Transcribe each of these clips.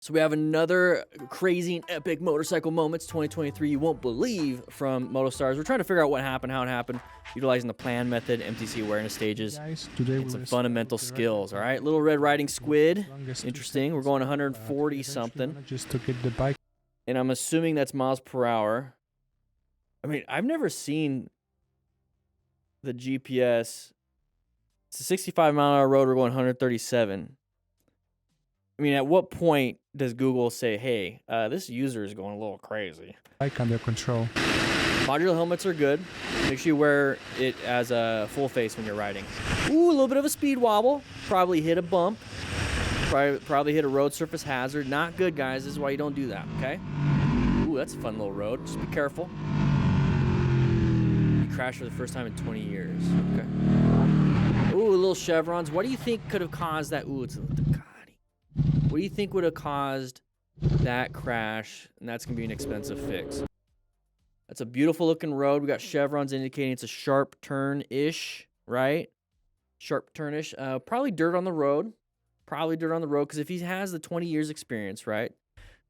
So we have another crazy and epic motorcycle moments 2023 you won't believe from MotoStars. We're trying to figure out what happened, how it happened, utilizing the plan method, MTC awareness stages, and some fundamental skills. All right, Little Red Riding Squid, interesting. We're going 140 something, just to get the bike. And I'm assuming that's miles per hour. I mean, I've never seen the GPS. It's a 65-mile-an-hour road. We're going 137. I mean, at what point does Google say, hey, this user is going a little crazy? Bike under control. Modular helmets are good. Make sure you wear it as a full face when you're riding. Ooh, a little bit of a speed wobble. Probably hit a bump. Probably hit a road surface hazard. Not good, guys. This is why you don't do that, okay? Ooh, that's a fun little road. Just be careful. You crashed for the first time in 20 years. Okay. Ooh, little chevrons. What do you think could have caused that? Ooh, it's a Ducati. What do you think would have caused that crash? And that's going to be an expensive fix. That's a beautiful looking road. We got chevrons indicating it's a sharp turn-ish, right? Sharp turn-ish. Probably dirt on the road. Probably dirt on the road because if he has the 20 years experience, right?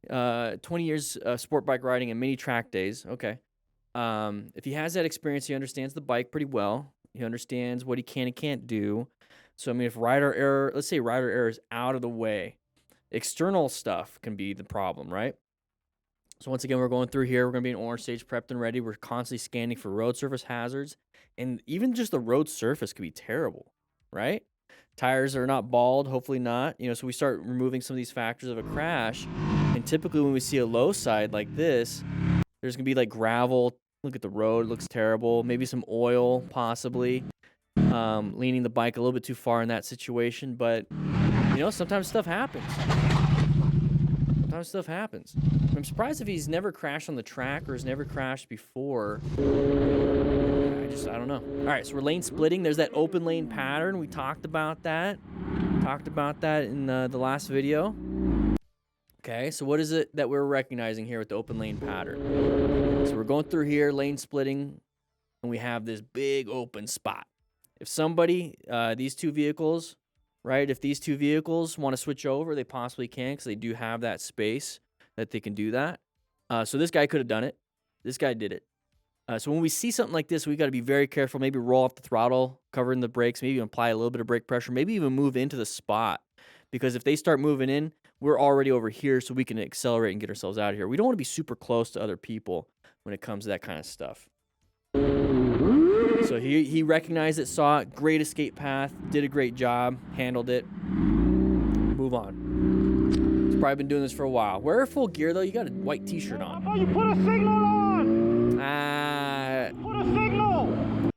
20 years sport bike riding and many track days. Okay. If he has that experience, he understands the bike pretty well. He understands what he can and can't do. So, I mean, if rider error, let's say rider error is out of the way, external stuff can be the problem, right? So, once again, we're going through here. We're going to be in orange stage, prepped and ready. We're constantly scanning for road surface hazards. And even just the road surface could be terrible, right? Tires are not bald, hopefully not. You know, so we start removing some of these factors of a crash. And typically when we see a low side like this, there's going to be like gravel. Look at the road, it looks terrible. Maybe some oil, possibly. Leaning the bike a little bit too far in that situation. But, you know, sometimes stuff happens. Sometimes stuff happens. I'm surprised if he's never crashed on the track or has never crashed before. I don't know. All right, so we're lane splitting. There's that open lane pattern. We talked about that. In the last video. Okay, so what is it that we're recognizing here with the open lane pattern? So we're going through here, lane splitting, and we have this big open spot. If somebody, these two vehicles, right, if these two vehicles want to switch over, they possibly can because they do have that space that they can do that. So this guy could have done it. This guy did it. So when we see something like this, we got to be very careful. Maybe roll off the throttle, covering the brakes, maybe apply a little bit of brake pressure, maybe even move into the spot. Because if they start moving in, we're already over here, so we can accelerate and get ourselves out of here. We don't want to be super close to other people when it comes to that kind of stuff. So he recognized it, saw it, great escape path, did a great job, handled it. Move on. He's probably been doing this for a while. Wear full gear, though. You got a white t-shirt on. Oh, you put a signal on! Put a signal!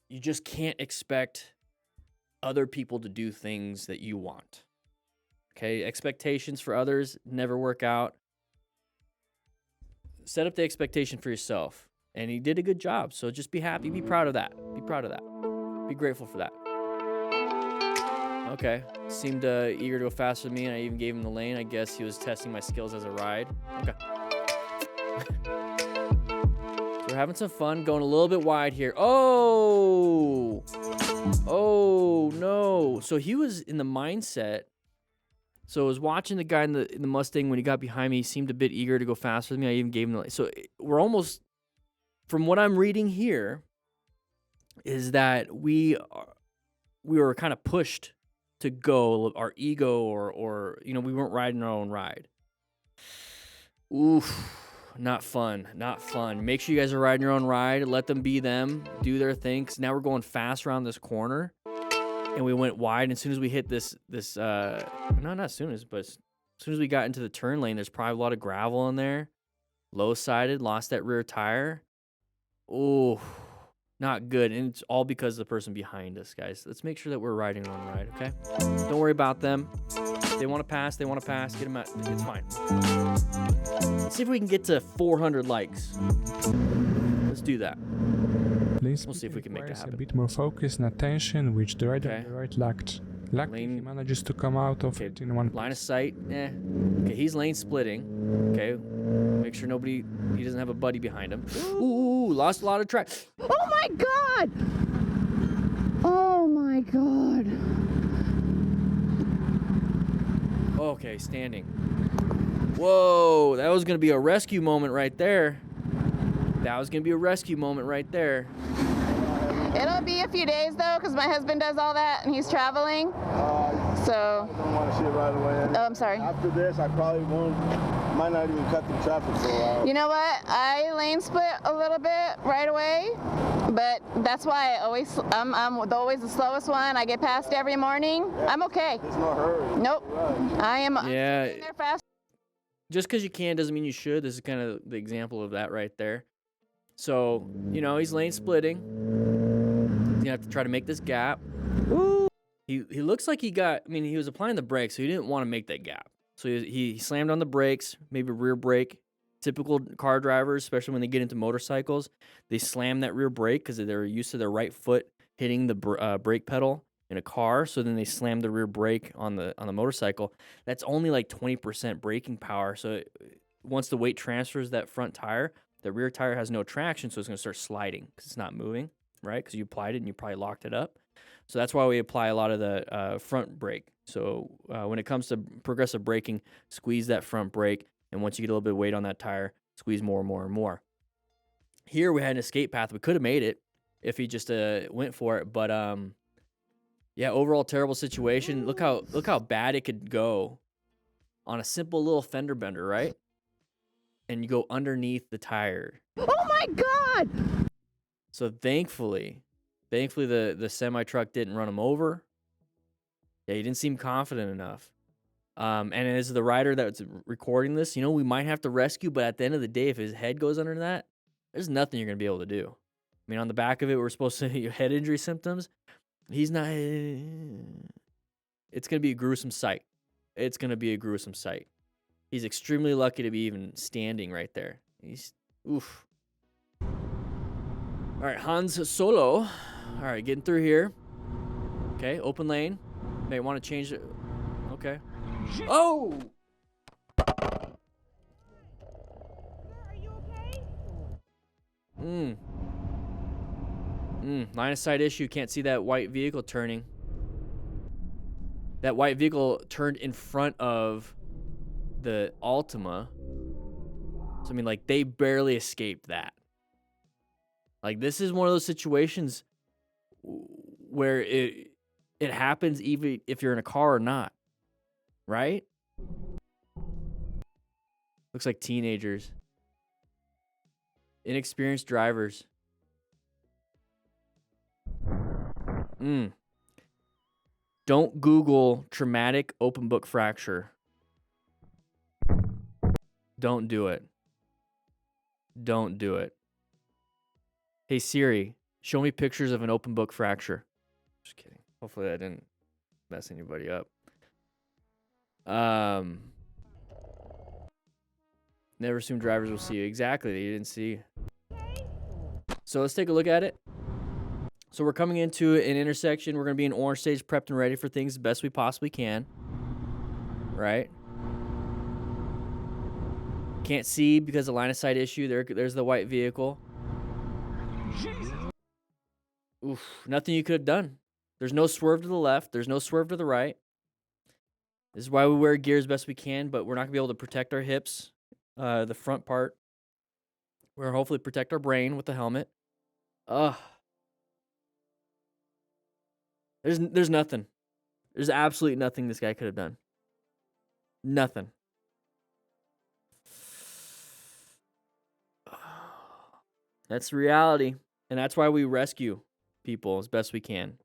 You just can't expect other people to do things that you want. Okay, expectations for others never work out. Set up the expectation for yourself. And he did a good job. So just be happy. Be proud of that. Be proud of that. Be grateful for that. Okay. Seemed eager to go faster than me, and I even gave him the lane. I guess he was testing my skills as a ride. Okay. So we're having some fun. Going a little bit wide here. Oh! Oh, no. So he was in the mindset. So I was watching the guy in the Mustang when he got behind me. He seemed a bit eager to go faster than me. I even gave him the lane. So we're almost... From what I'm reading here, is that we were kind of pushed to go, our ego, or you know, we weren't riding our own ride. Oof, not fun, not fun. Make sure you guys are riding your own ride. Let them be them, do their thing. 'Cause now we're going fast around this corner, and we went wide. And as soon as we hit this, not as soon as, but as soon as we got into the turn lane, there's probably a lot of gravel in there. Low-sided, lost that rear tire. Oh, not good. And it's all because of the person behind us, guys. Let's make sure that we're riding our own ride, okay? Don't worry about them. If they want to pass, they want to pass. Get them out. It's fine. Let's see if we can get to 400 likes. Let's do that. We'll see if we can make that happen. A bit more focus and attention, which the rider on the right lacked. Luckily, he manages to come out of it in one. Line of sight. Okay, he's lane splitting. Okay, make sure he doesn't have a buddy behind him. Ooh, lost a lot of track. Oh my God! Oh my God! Okay, standing. Whoa, that was gonna be a rescue moment right there. That was gonna be a rescue moment right there. It'll be a few days though, because my husband does all that and he's traveling. So. I don't want to see it right away. Oh, I'm sorry. After this, I probably might not even cut the traffic for a while. You know what? I lane split a little bit right away, but that's why I'm always the slowest one. I get past every morning. Yeah. I'm okay. There's no hurry. Nope. Right. I am. Yeah. I'm there fast. Just because you can doesn't mean you should. This is kind of the example of that right there. So, you know, he's lane splitting. He's gonna have to try to make this gap. Ooh. He looks like he was applying the brakes, so he didn't want to make that gap. So he slammed on the brakes, maybe rear brake. Typical car drivers, especially when they get into motorcycles, they slam that rear brake because they're used to their right foot hitting the brake pedal in a car. So then they slam the rear brake on the motorcycle. That's only like 20% braking power. So once the weight transfers that front tire, the rear tire has no traction, so it's going to start sliding because it's not moving, right? Because you applied it and you probably locked it up. So that's why we apply a lot of the front brake. So when it comes to progressive braking, squeeze that front brake. And once you get a little bit of weight on that tire, squeeze more and more and more. Here we had an escape path. We could have made it if he just went for it. But yeah, overall terrible situation. Look how bad it could go on a simple little fender bender, right? And you go underneath the tire. Oh my God! So thankfully the semi truck didn't run him over. Yeah, he didn't seem confident enough. And as the rider that's recording this, you know, we might have to rescue, but at the end of the day, if his head goes under that, there's nothing you're going to be able to do. I mean, on the back of it, we're supposed to see head injury symptoms. He's not. It's going to be a gruesome sight. It's going to be a gruesome sight. He's extremely lucky to be even standing right there. He's, oof. All right, Hans Solo. All right, getting through here. Okay, open lane. May want to change it. Okay. Oh! Are you okay? Line of sight issue. Can't see that white vehicle turning. That white vehicle turned in front of the Altima. So, I mean, like, they barely escaped that. Like, this is one of those situations where it happens even if you're in a car or not. Right? Looks like teenagers. Inexperienced drivers. Don't Google traumatic open book fracture. Don't do it. Don't do it. Hey Siri, show me pictures of an open book fracture. Just kidding. Hopefully that didn't mess anybody up. Never assume drivers will see you. Exactly, they didn't see. So let's take a look at it. So we're coming into an intersection. We're going to be in orange stage, prepped and ready for things the best we possibly can. Right? Can't see because of line of sight issue. There's the white vehicle. Oof, nothing you could have done. There's no swerve to the left. There's no swerve to the right. This is why we wear gear as best we can, but we're not going to be able to protect our hips, the front part. We're going to hopefully protect our brain with the helmet. There's nothing. There's absolutely nothing this guy could have done. Nothing. That's reality. And that's why we rescue people as best we can.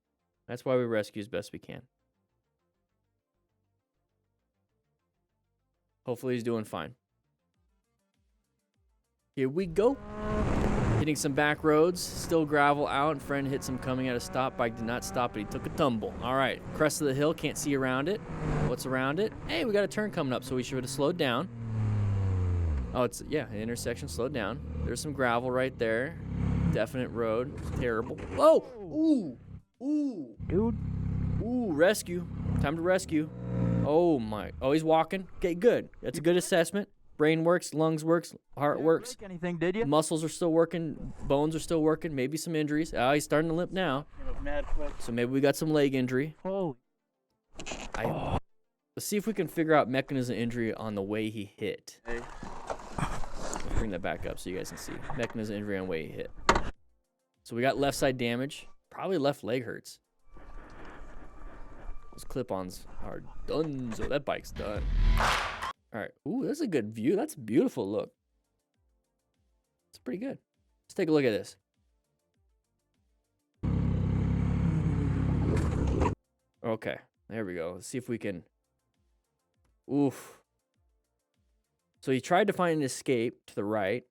That's why we rescue as best we can. Hopefully he's doing fine. Here we go. Hitting some back roads. Still gravel out. And friend hits him coming at a stop. Bike did not stop, but he took a tumble. All right. Crest of the hill. Can't see around it. What's around it? Hey, we got a turn coming up, so we should have slowed down. Oh, it's, yeah, an intersection. Slowed down. There's some gravel right there. Definite road. Terrible. Whoa! Ooh! Ooh! Dude. Ooh, rescue. Time to rescue. Oh, my. Oh, he's walking. Okay, good. That's a good assessment. Brain works, lungs works, heart works. Break anything, did you? Muscles are still working, bones are still working, maybe some injuries. Oh, he's starting to limp now. So maybe we got some leg injury. Oh. Let's see if we can figure out mechanism injury on the way he hit. Let's bring that back up so you guys can see. Mechanism injury on the way he hit. So we got left side damage. Probably left leg hurts. Those clip-ons are done. So that bike's done. All right. Ooh, that's a good view. That's a beautiful look. It's pretty good. Let's take a look at this. Okay. There we go. Let's see if we can... Oof. So he tried to find an escape to the right.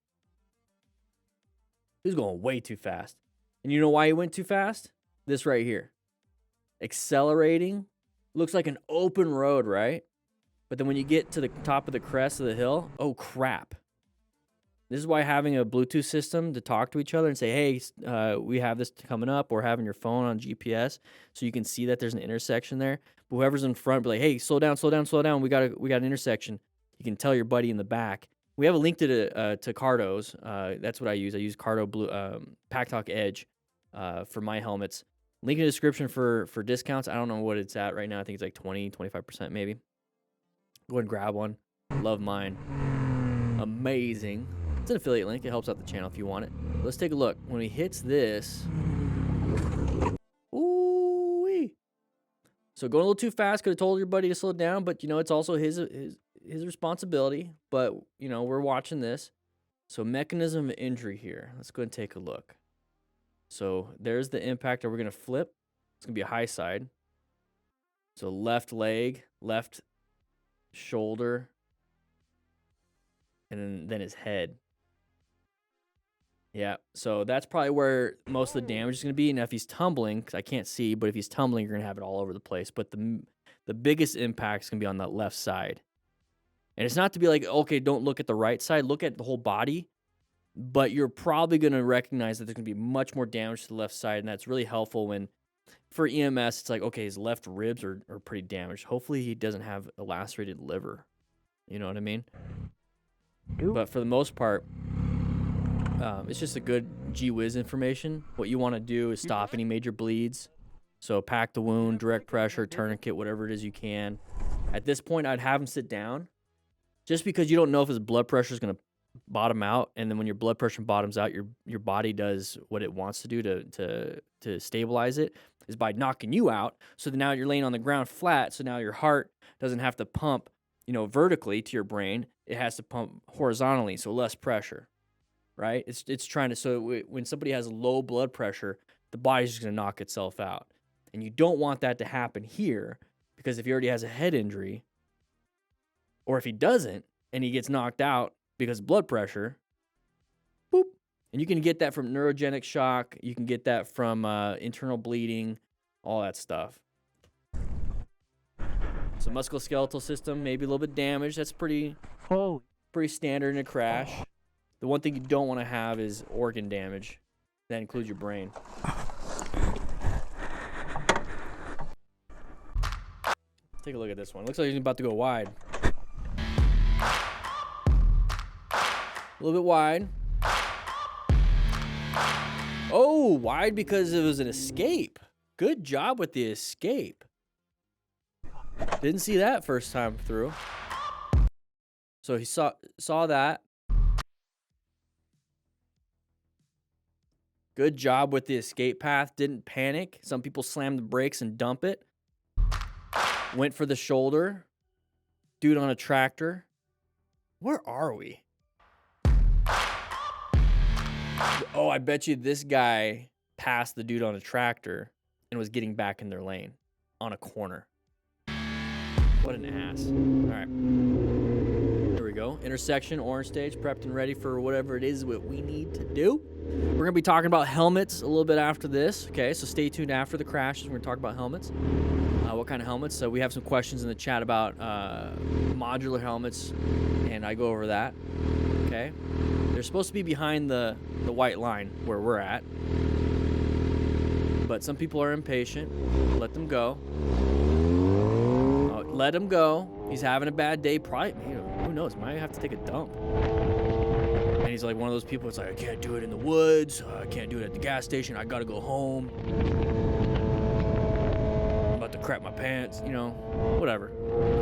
He was going way too fast. And you know why he went too fast? This right here. Accelerating. Looks like an open road, right? But then when you get to the top of the crest of the hill, oh crap. This is why having a Bluetooth system to talk to each other and say, hey, we have this coming up, or having your phone on GPS so you can see that there's an intersection there. But whoever's in front, be like, hey, slow down, slow down, slow down. We got an intersection. You can tell your buddy in the back. We have a link to Cardo's. That's what I use. I use Cardo Blue Pack Talk Edge for my helmets. Link in the description for discounts. I don't know what it's at right now. I think it's like 20, 25% maybe. Go ahead and grab one. Love mine. Amazing. It's an affiliate link. It helps out the channel if you want it. Let's take a look. When he hits this... Ooh-wee. So going a little too fast. Could have told your buddy to slow down, but, you know, it's also his responsibility. But, you know, we're watching this. So mechanism of injury here. Let's go ahead and take a look. So there's the impact that we're going to flip. It's going to be a high side. So left leg, left shoulder, and then his head. Yeah, so that's probably where most of the damage is going to be. And if he's tumbling, because I can't see, but if he's tumbling, you're going to have it all over the place. But the biggest impact is going to be on that left side. And it's not to be like, okay, don't look at the right side. Look at the whole body. But you're probably going to recognize that there's going to be much more damage to the left side. And that's really helpful when, for EMS, it's like, okay, his left ribs are pretty damaged. Hopefully he doesn't have a lacerated liver. You know what I mean? But for the most part... it's just a good gee-whiz information. What you want to do is stop any major bleeds. So pack the wound, direct pressure, tourniquet, whatever it is you can. At this point, I'd have him sit down. Just because you don't know if his blood pressure is going to bottom out. And then when your blood pressure bottoms out, your body does what it wants to do to stabilize it, is by knocking you out. So then now you're laying on the ground flat. So now your heart doesn't have to pump, you know, vertically to your brain. It has to pump horizontally, so less pressure. Right? It's trying to, so when somebody has low blood pressure, the body's just going to knock itself out. And you don't want that to happen here, because if he already has a head injury, or if he doesn't, and he gets knocked out because of blood pressure, boop. And you can get that from neurogenic shock. You can get that from internal bleeding, all that stuff. So musculoskeletal system, maybe a little bit damaged. That's pretty standard in a crash. The one thing you don't want to have is organ damage. That includes your brain. Let's take a look at this one. Looks like he's about to go wide. A little bit wide. Oh, wide because it was an escape. Good job with the escape. Didn't see that first time through. So he saw that. Good job with the escape path. Didn't panic. Some people slam the brakes and dump it. Went for the shoulder. Dude on a tractor. Where are we? Oh, I bet you this guy passed the dude on a tractor and was getting back in their lane on a corner. What an ass. All right. Here we go. Intersection, orange stage, prepped and ready for whatever it is what we need to do. We're going to be talking about helmets a little bit after this. Okay, so stay tuned after the crashes. We're going to talk about helmets. What kind of helmets? So we have some questions in the chat about modular helmets, and I go over that. Okay. They're supposed to be behind the white line where we're at. But some people are impatient. Let them go. Let him go. He's having a bad day. Probably, who knows? Might have to take a dump. And he's like one of those people. It's like, I can't do it in the woods. I can't do it at the gas station. I gotta go home. I'm about to crap my pants. You know, whatever.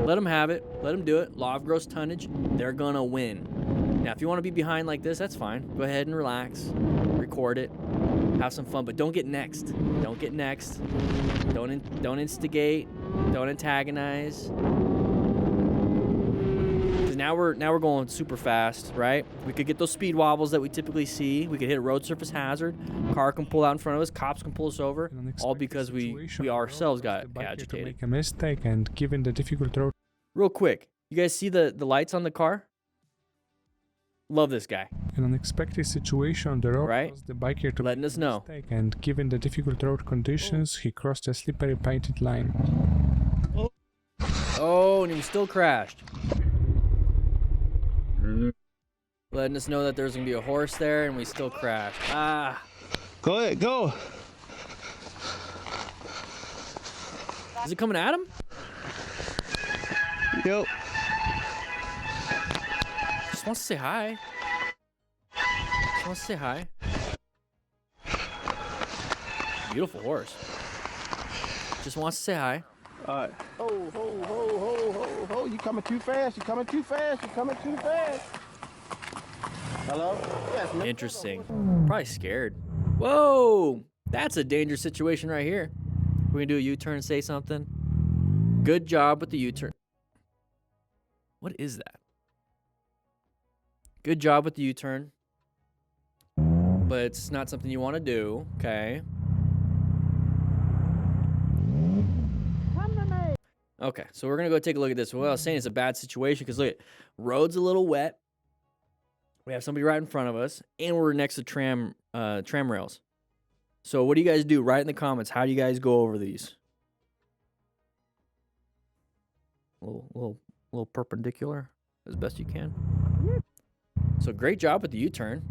Let them have it. Let them do it. Law of gross tonnage. They're going to win. Now, if you want to be behind like this, that's fine. Go ahead and relax. Record it. Have some fun, but don't get next. Don't get next. Don't instigate. Don't antagonize. Because now we're going super fast, right? We could get those speed wobbles that we typically see. We could hit a road surface hazard. Car can pull out in front of us. Cops can pull us over. All because we ourselves got agitated. To make a mistake, and given the difficult road. Real quick, you guys see the lights on the car? Love this guy. An unexpected situation on the road caused the biker to letting us know. mistake, and given the difficult road conditions, he crossed a slippery painted line. Oh, and he still crashed. Letting us know that there's gonna be a horse there, and we still crashed. Ah. Go ahead, go. Is it coming at him? Yep. Just wants to say hi. Just wants to say hi. Beautiful horse. Just wants to say hi. All right. Ho. You coming too fast. You coming too fast. You coming too fast. Hello? Yes, ma'am. Interesting. Probably scared. Whoa! That's a dangerous situation right here. We're gonna do a U-turn and say something. Good job with the U-turn. What is that? Good job with the U-turn. But it's not something you want to do, okay? Okay, so we're gonna go take a look at this. What I was saying is a bad situation because look, road's a little wet. We have somebody right in front of us, and we're next to tram rails. So what do you guys do? Write in the comments. How do you guys go over these? Little perpendicular as best you can. So great job with the U-turn.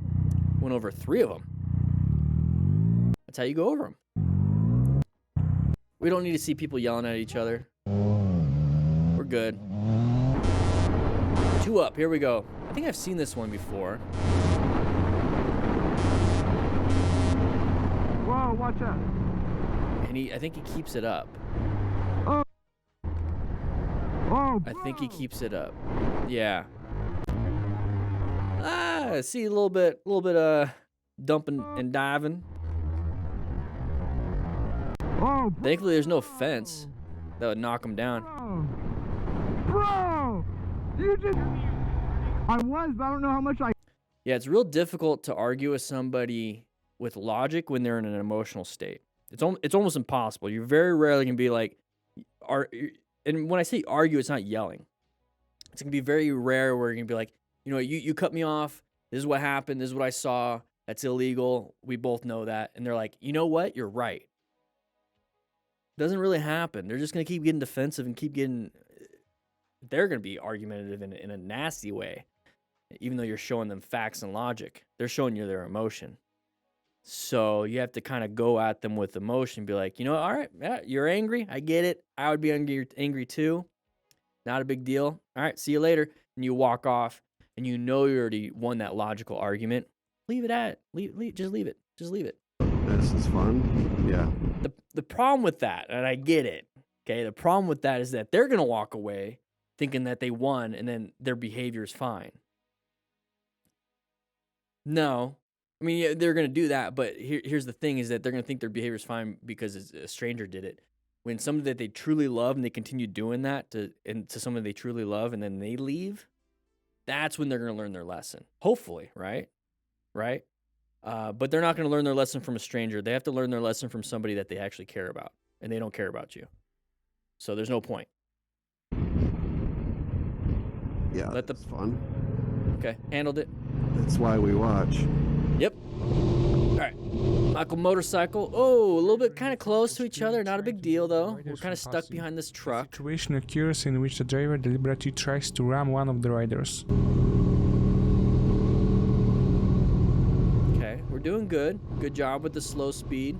Went over 3 of them. That's how you go over them. We don't need to see people yelling at each other. We're good. 2 up. Here we go. I think I've seen this one before. Whoa, watch out. And I think he keeps it up. Oh. Oh, I think he keeps it up. Yeah. See a little bit dumping and diving. Oh, Thankfully, there's no fence that would knock him down. bro, you just. I was, but I don't know how much I. Yeah, it's real difficult to argue with somebody with logic when they're in an emotional state. It's almost impossible. You're very rarely gonna be like, and when I say argue, it's not yelling. It's gonna be very rare where you're gonna be like, you know, you cut me off. This is what happened. This is what I saw. That's illegal. We both know that. And they're like, you know what? You're right. Doesn't really happen. They're just gonna keep getting defensive and keep getting. They're gonna be argumentative in a nasty way, even though you're showing them facts and logic. They're showing you their emotion. So you have to kind of go at them with emotion, be like, you know, all right, yeah, you're angry. I get it. I would be angry too. Not a big deal. All right, see you later. And you walk off, and you know you already won that logical argument. Leave it at it. Just leave it. Just leave it. This is fun. Yeah. The problem with that, and I get it, okay, the problem with that is that they're going to walk away thinking that they won and then their behavior is fine. No. I mean, yeah, they're going to do that, but here's the thing is that they're going to think their behavior is fine because a stranger did it. When somebody that they truly love and they continue doing that to someone they truly love and then they leave, that's when they're going to learn their lesson. Hopefully, right? Right? But they're not going to learn their lesson from a stranger. They have to learn their lesson from somebody that they actually care about, and they don't care about you. So there's no point. Yeah, that's fun. Okay, handled it. That's why we watch. Yep. All right. Michael motorcycle. Oh, a little bit kind of close to each other. Not a big deal, though. We're kind of stuck behind this truck. A situation occurs in which the driver deliberately tries to ram one of the riders. Okay, we're doing good. Good job with the slow speed.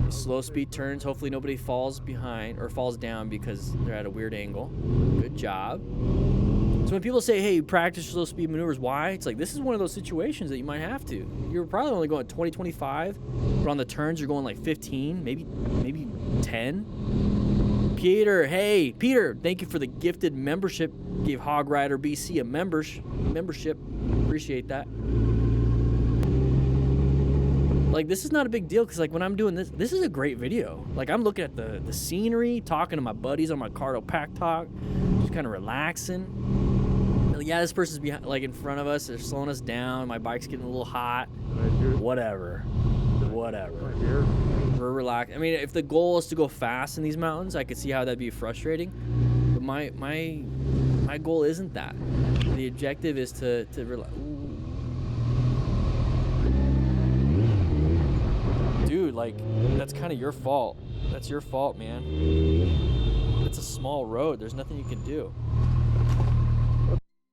Slow speed turns. Hopefully nobody falls behind or falls down because they're at a weird angle. Good job. So when people say, hey, practice slow speed maneuvers, why? It's like, this is one of those situations that you might have to. You're probably only going 20, 25, but on the turns, you're going like 15, maybe 10. Peter, hey, Peter, thank you for the gifted membership. Gave Hog Rider BC a membership. Appreciate that. Like, this is not a big deal because, like, when I'm doing this is a great video. Like, I'm looking at the scenery, talking to my buddies on my Cardo Pack Talk, just kind of relaxing. Like, yeah, this person's behind, like, in front of us. They're slowing us down. My bike's getting a little hot. Whatever. We're relaxed. I mean, if the goal is to go fast in these mountains, I could see how that'd be frustrating. But my goal isn't that. The objective is to relax. Dude, like, that's kind of your fault. That's your fault, man. It's a small road. There's nothing you can do.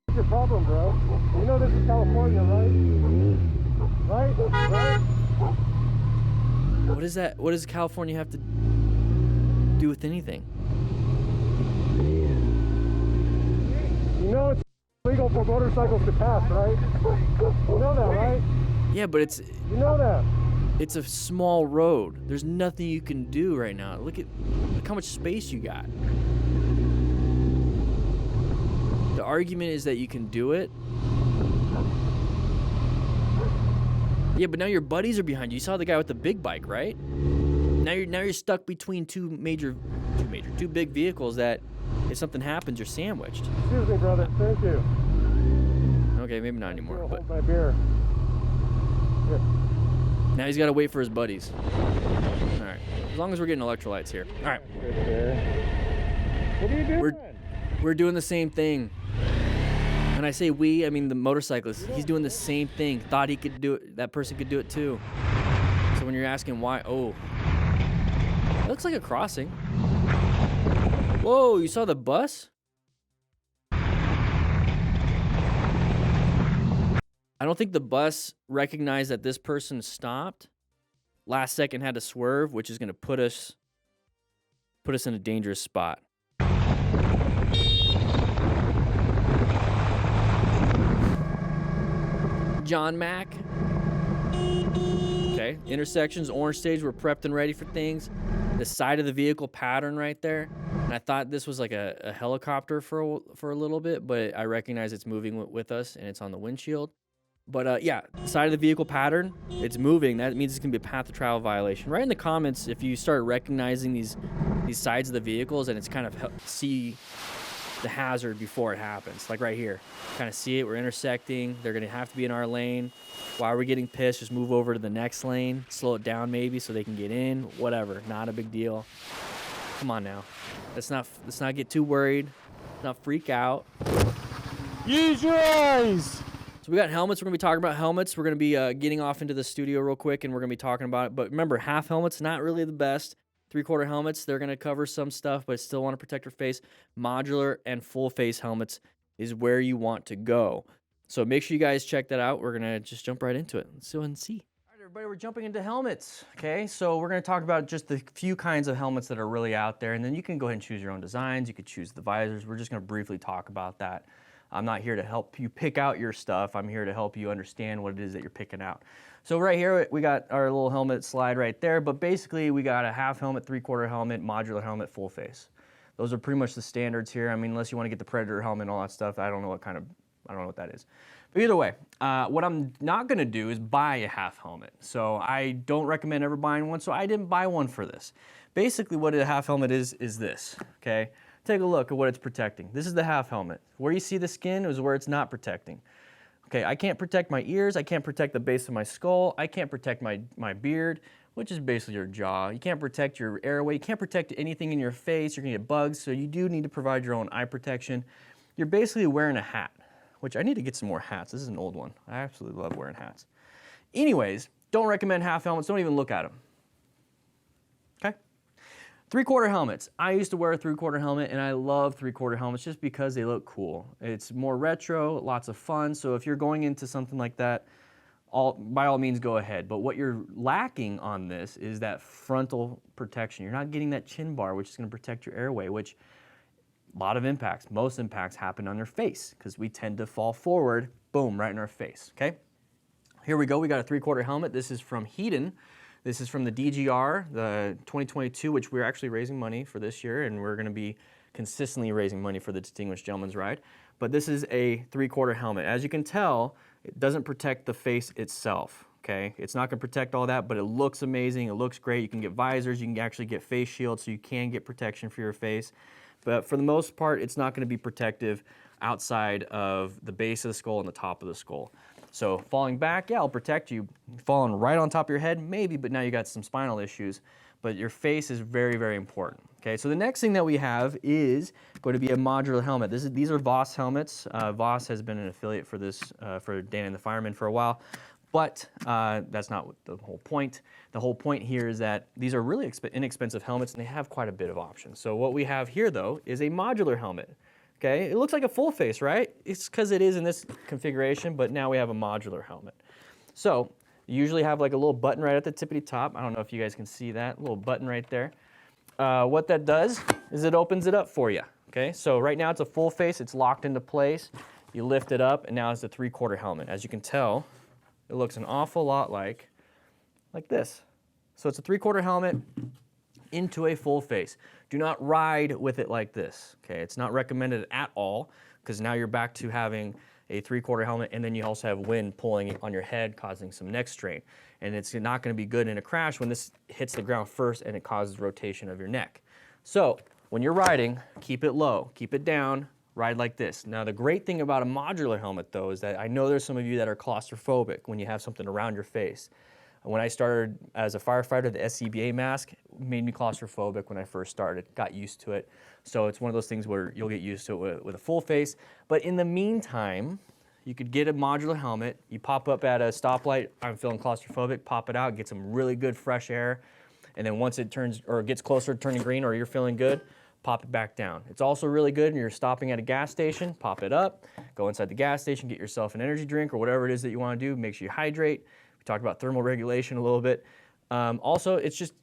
What's your problem, bro? You know this is California, right? Right? What is that? What does California have to do with anything? You know it's legal for motorcycles to pass, right? You know that, right? Yeah, but it's... You know that. It's a small road. There's nothing you can do right now. Look how much space you got. The argument is that you can do it. Yeah, but now your buddies are behind you. You saw the guy with the big bike, right? Now you're stuck between two big vehicles that if something happens, you're sandwiched. Excuse me, brother. Thank you. Okay, maybe not anymore. But hold my beer. Here. Now he's got to wait for his buddies. All right. As long as we're getting electrolytes here. All right. What are you doing? We're doing the same thing. When I say we, I mean the motorcyclist. He's doing the same thing. Thought he could do it. That person could do it too. So when you're asking why, oh, it looks like a crossing. Whoa, you saw the bus? I don't think the bus recognized that this person stopped. Last second had to swerve, which is going to put us in a dangerous spot. John Mack. Okay, intersections, orange stage, we're prepped and ready for things. The side of the vehicle pattern right there. And I thought this was like a helicopter for a little bit, but I recognize it's moving with us and it's on the windshield. But yeah, side of the vehicle pattern, it's moving. That means it's gonna be a path of travel violation. Right in the comments, if you start recognizing these sides of the vehicles and it's kind of see the hazard before it happens. Like right here, kind of see it, we're intersecting. They're gonna have to be in our lane. While we're getting pissed, just move over to the next lane, slow it down maybe so they can get in, whatever, not a big deal. Come on now. Let's not get too worried. Let's not freak out. Use your eyes! So we got helmets. We're going to be talking about helmets. We're going to be getting off into the studio real quick, and we're going to be talking about it. But remember, half helmets, not really the best. 3/4 helmets, they're going to cover some stuff, but still want to protect your face. Modular and full face helmets is where you want to go. So make sure you guys check that out. We're going to just jump right into it. Let's go ahead and see. All right, everybody, we're jumping into helmets. Okay, so we're going to talk about just the few kinds of helmets that are really out there, and then you can go ahead and choose your own designs. You could choose the visors. We're just going to briefly talk about that. I'm not here to help you pick out your stuff. I'm here to help you understand what it is that you're picking out. So right here, we got our little helmet slide right there, but basically we got a half helmet, 3/4 helmet, modular helmet, full face. Those are pretty much the standards here. I mean, unless you want to get the Predator helmet and all that stuff, I don't know what that is. But either way, what I'm not gonna do is buy a half helmet. So I don't recommend ever buying one, so I didn't buy one for this. Basically what a half helmet is this, okay? Take a look at what it's protecting. This is the half helmet. Where you see the skin is where it's not protecting. Okay, I can't protect my ears, I can't protect the base of my skull, I can't protect my beard, which is basically your jaw. You can't protect your airway, you can't protect anything in your face, you're gonna get bugs, so you do need to provide your own eye protection. You're basically wearing a hat, which I need to get some more hats. This is an old one. I absolutely love wearing hats. Anyways, don't recommend half helmets, don't even look at them. Okay? 3/4 helmets. I used to wear a 3/4 helmet, and I love 3/4 helmets just because they look cool. It's more retro, lots of fun, so if you're going into something like that, by all means go ahead. But what you're lacking on this is that frontal protection. You're not getting that chin bar, which is going to protect your airway, which a lot of impacts, most impacts happen on your face because we tend to fall forward, boom, right in our face, okay? Here we go, we got a 3/4 helmet. This is from Hedon. This is from the DGR, the 2022, which we're actually raising money for this year, and we're going to be consistently raising money for the Distinguished Gentleman's Ride. But this is a 3/4 helmet. As you can tell, it doesn't protect the face itself. Okay, it's not going to protect all that, but it looks amazing. It looks great. You can get visors. You can actually get face shields, so you can get protection for your face. But for the most part, it's not going to be protective outside of the base of the skull and the top of the skull. So falling back, yeah, it'll protect you. Falling right on top of your head, maybe, but now you got some spinal issues. But your face is very, very important. Okay, so the next thing that we have is going to be a modular helmet. These are Voss helmets. Voss has been an affiliate for this, for Dan and the Fireman for a while. But that's not the whole point. The whole point here is that these are really inexpensive helmets, and they have quite a bit of options. So what we have here, though, is a modular helmet. Okay, it looks like a full face, right? It's because it is in this configuration, but now we have a modular helmet. So you usually have like a little button right at the tippity top. I don't know if you guys can see that, little button right there. What that does is it opens it up for you. Okay, so right now it's a full face. It's locked into place. You lift it up, and now it's a 3/4 helmet. As you can tell, it looks an awful lot like this. So it's a 3/4 helmet into a full face. Do not ride with it like this. Okay, it's not recommended at all, because now you're back to having a 3/4 helmet, and then you also have wind pulling on your head, causing some neck strain. And it's not going to be good in a crash when this hits the ground first and it causes rotation of your neck. So when you're riding, keep it low, keep it down, ride like this. Now the great thing about a modular helmet, though, is that I know there's some of you that are claustrophobic when you have something around your face. When I started as a firefighter, the SCBA mask made me claustrophobic when I first started, got used to it. So it's one of those things where you'll get used to it with a full face. But in the meantime, you could get a modular helmet. You pop up at a stoplight, I'm feeling claustrophobic, pop it out, get some really good fresh air. And then once it turns or gets closer to turning green or you're feeling good, pop it back down. It's also really good when you're stopping at a gas station, pop it up, go inside the gas station, get yourself an energy drink or whatever it is that you want to do, make sure you hydrate. We talked about thermal regulation a little bit. Also, it's just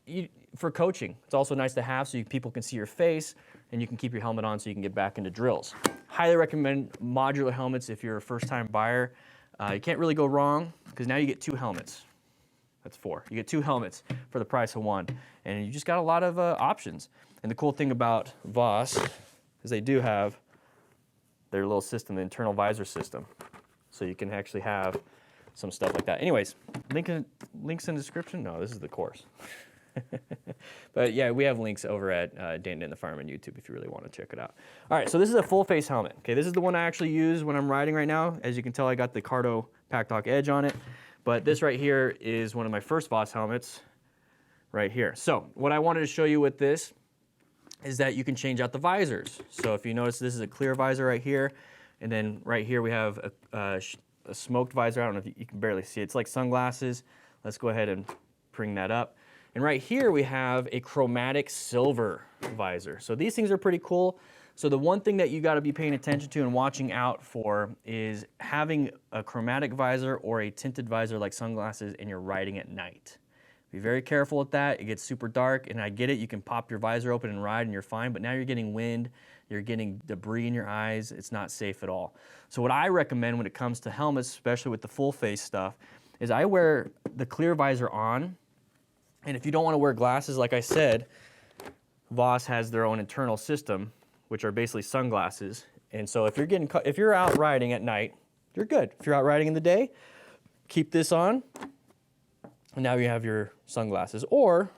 for coaching. It's also nice to have so people can see your face and you can keep your helmet on so you can get back into drills. Highly recommend modular helmets if you're a first-time buyer. You can't really go wrong because now you get 2 helmets. That's 4. You get 2 helmets for the price of 1. And you just got a lot of options. And the cool thing about Voss is they do have their little system, the internal visor system. So you can actually have some stuff like that. Anyways, links in the description. No, this is the course. But yeah, we have links over at DanDanTheFireman YouTube if you really want to check it out. All right, so this is a full face helmet. Okay, this is the one I actually use when I'm riding right now. As you can tell, I got the Cardo Pack-Talk Edge on it. But this right here is one of my first Voss helmets right here. So what I wanted to show you with this is that you can change out the visors. So if you notice, this is a clear visor right here. And then right here we have a smoked visor. I don't know if you can barely see it. It's like sunglasses. Let's go ahead and bring that up. And right here we have a chromatic silver visor. So these things are pretty cool. So the one thing that you got to be paying attention to and watching out for is having a chromatic visor or a tinted visor like sunglasses and you're riding at night. Be very careful with that. It gets super dark, and I get it. You can pop your visor open and ride and you're fine, but now you're getting wind, you're getting debris in your eyes. It's not safe at all. So what I recommend when it comes to helmets, especially with the full face stuff, is I wear the clear visor on. And if you don't want to wear glasses, like I said, Voss has their own internal system, which are basically sunglasses. And so if you're out riding at night, you're good. If you're out riding in the day, keep this on, and now you have your sunglasses. Or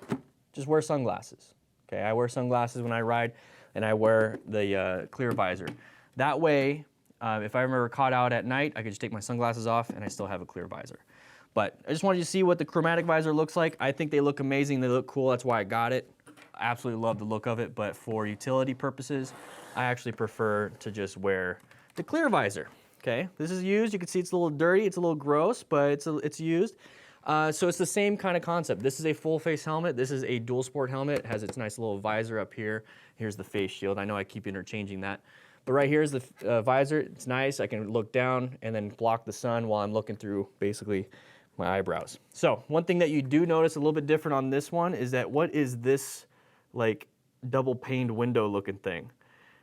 just wear sunglasses. Okay, I wear sunglasses when I ride, and I wear the clear visor. That way, if I'm ever caught out at night, I can just take my sunglasses off, and I still have a clear visor. But I just wanted you to see what the chromatic visor looks like. I think they look amazing. They look cool. That's why I got it. I absolutely love the look of it. But for utility purposes, I actually prefer to just wear the clear visor. Okay, this is used. You can see it's a little dirty. It's a little gross, but it's used. So it's the same kind of concept. This is a full face helmet. This is a dual sport helmet. It has its nice little visor up here. Here's the face shield. I know I keep interchanging that. But right here is the visor. It's nice. I can look down and then block the sun while I'm looking through basically my eyebrows. So one thing that you do notice a little bit different on this one is that what is this like double paned window looking thing?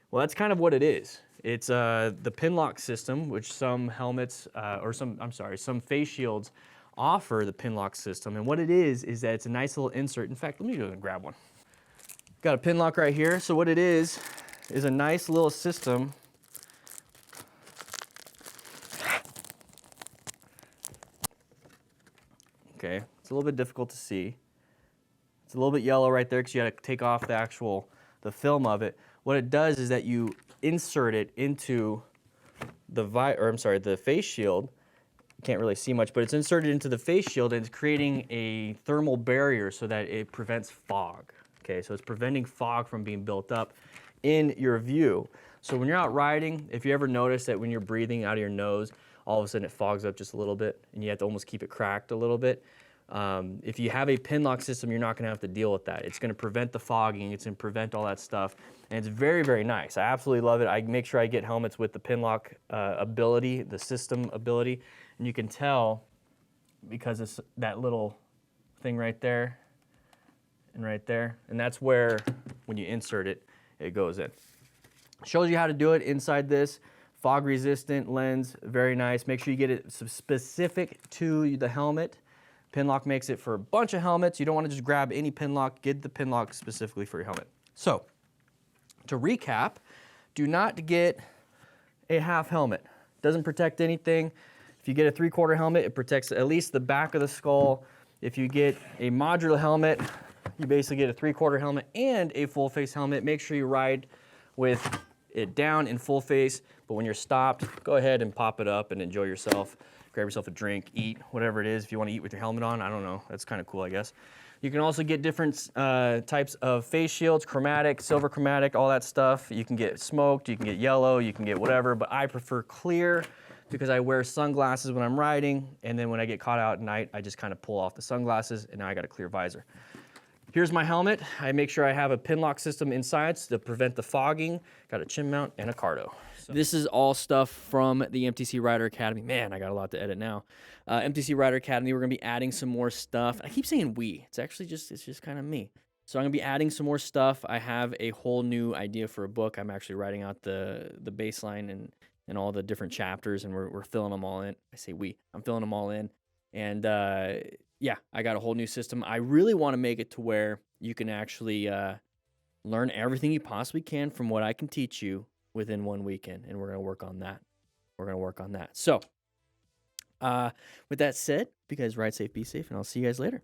Well, that's kind of what it is. It's the pin lock system, which some helmets some face shields offer the pin lock system. And what it is that it's a nice little insert. In fact, let me go and grab one. Got a pin lock right here. So what it is a nice little system. Okay, it's a little bit difficult to see. It's a little bit yellow right there because you got to take off the film of it. What it does is that you insert it into the face shield. You can't really see much, but it's inserted into the face shield and it's creating a thermal barrier so that it prevents fog. Okay, so it's preventing fog from being built up in your view. So when you're out riding, if you ever notice that when you're breathing out of your nose, all of a sudden it fogs up just a little bit and you have to almost keep it cracked a little bit. If you have a pin lock system, you're not going to have to deal with that. It's going to prevent the fogging. It's going to prevent all that stuff. And it's very, very nice. I absolutely love it. I make sure I get helmets with the pin lock ability, the system ability. And you can tell because it's that little thing right there and right there. And that's where, when you insert it, it goes in. Shows you how to do it inside this. Fog resistant lens, very nice. Make sure you get it specific to the helmet. Pin lock makes it for a bunch of helmets. You don't want to just grab any pin lock. Get the pin lock specifically for your helmet. So, to recap, do not get a half helmet. Doesn't protect anything. If you get a 3/4 helmet, it protects at least the back of the skull. If you get a modular helmet, you basically get a 3/4 helmet and a full face helmet. Make sure you ride with it down in full face, but when you're stopped, go ahead and pop it up and enjoy yourself. Grab yourself a drink, eat, whatever it is. If you want to eat with your helmet on, I don't know. That's kind of cool, I guess. You can also get different types of face shields, chromatic, silver chromatic, all that stuff. You can get smoked, you can get yellow, you can get whatever, but I prefer clear because I wear sunglasses when I'm riding, and then when I get caught out at night, I just kind of pull off the sunglasses, and now I got a clear visor. Here's my helmet. I make sure I have a pin lock system inside to prevent the fogging. Got a chin mount and a cardo. So this is all stuff from the MTC Rider Academy. Man, I got a lot to edit now. MTC Rider Academy, we're gonna be adding some more stuff. I keep saying we. It's actually it's just kind of me. So I'm gonna be adding some more stuff. I have a whole new idea for a book. I'm actually writing out the baseline and all the different chapters, and we're filling them all in. I say we. I'm filling them all in. And yeah, I got a whole new system. I really want to make it to where you can actually learn everything you possibly can from what I can teach you within one weekend, and we're going to work on that. We're going to work on that. So, with that said, you guys ride safe, be safe, and I'll see you guys later.